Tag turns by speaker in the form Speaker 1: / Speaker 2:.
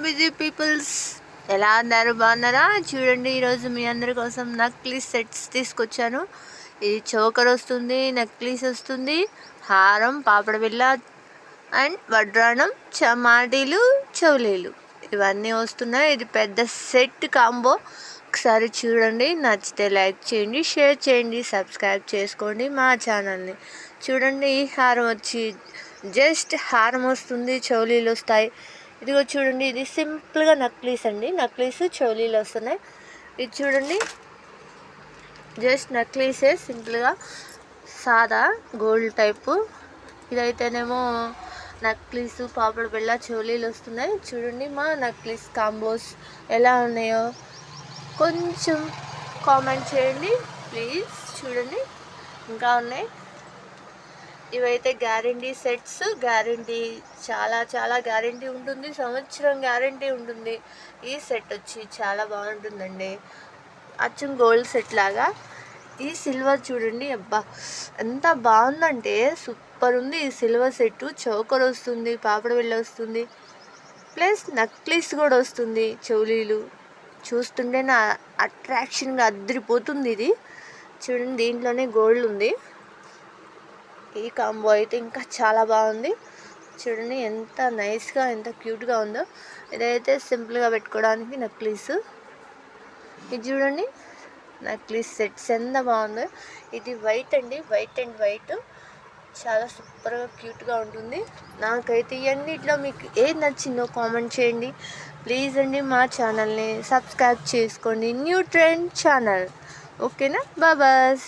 Speaker 1: Busy peoples ఎలా అన్నారు, బాగున్నారా? చూడండి, ఈరోజు మీ అందరి కోసం నక్లీస్ సెట్స్ తీసుకొచ్చాను. ఇది చోకర్ వస్తుంది, నక్లీస్ వస్తుంది, హారం, పాపడ బిళ్ళ అండ్ వడ్రాణం, చమాటీలు, చౌలీలు ఇవన్నీ వస్తున్నాయి. ఇది పెద్ద సెట్ కాంబో. ఒకసారి చూడండి, నచ్చితే లైక్ చేయండి, షేర్ చేయండి, సబ్స్క్రైబ్ చేసుకోండి మా ఛానల్ని. చూడండి, ఈ హారం వచ్చి జస్ట్ హారం వస్తుంది, చౌలీలు వస్తాయి. ఇదిగో చూడండి, ఇది సింపుల్గా నక్లీస్ అండి. నక్లీస్ చౌలీలు వస్తున్నాయి. ఇది చూడండి, జస్ట్ నక్లీసే సింపుల్గా సాదా గోల్డ్ టైపు. ఇదైతేనేమో నక్లీస్, పాపడ బిళ్ళ, చౌలీలు వస్తున్నాయి. చూడండి మా నక్లీస్ కాంబోస్ ఎలా ఉన్నాయో కొంచెం కామెంట్ చేయండి ప్లీజ్. చూడండి, ఇంకా ఉన్నాయి. ఇవైతే గ్యారంటీ సెట్స్. గ్యారంటీ చాలా గ్యారంటీ ఉంటుంది, సంవత్సరం గ్యారంటీ ఉంటుంది. ఈ సెట్ వచ్చి చాలా బాగుంటుందండి, అచ్చం గోల్డ్ సెట్ లాగా. ఈ సిల్వర్ చూడండి, అబ్బా ఎంత బాగుందంటే సూపర్ ఉంది. ఈ సిల్వర్ సెట్ చౌకర్ వస్తుంది, పాపడ బిళ్ళ వస్తుంది, ప్లస్ నక్లీస్ కూడా వస్తుంది, చౌలీలు. చూస్తుంటే నా అట్రాక్షన్గా అదిరిపోతుంది. ఇది చూడండి, దీంట్లోనే గోల్డ్ ఉంది. ఈ కాంబో అయితే ఇంకా చాలా బాగుంది. చూడండి ఎంత నైస్గా, ఎంత క్యూట్గా ఉందో. ఇదైతే సింపుల్గా పెట్టుకోవడానికి నక్లీస్. ఇది చూడండి, నక్లీస్ సెట్స్ ఎంత బాగుందో. ఇది వైట్ అండి, వైట్ అండ్ వైట్ చాలా సూపర్గా క్యూట్గా ఉంటుంది. నాకైతే ఇవన్నిట్లో మీకు ఏది నచ్చిందో కామెంట్ చేయండి ప్లీజ్ అండి. మా ఛానల్ని సబ్స్క్రైబ్ చేసుకోండి, న్యూ ట్రెండ్ ఛానల్. ఓకేనా? బాబాస్.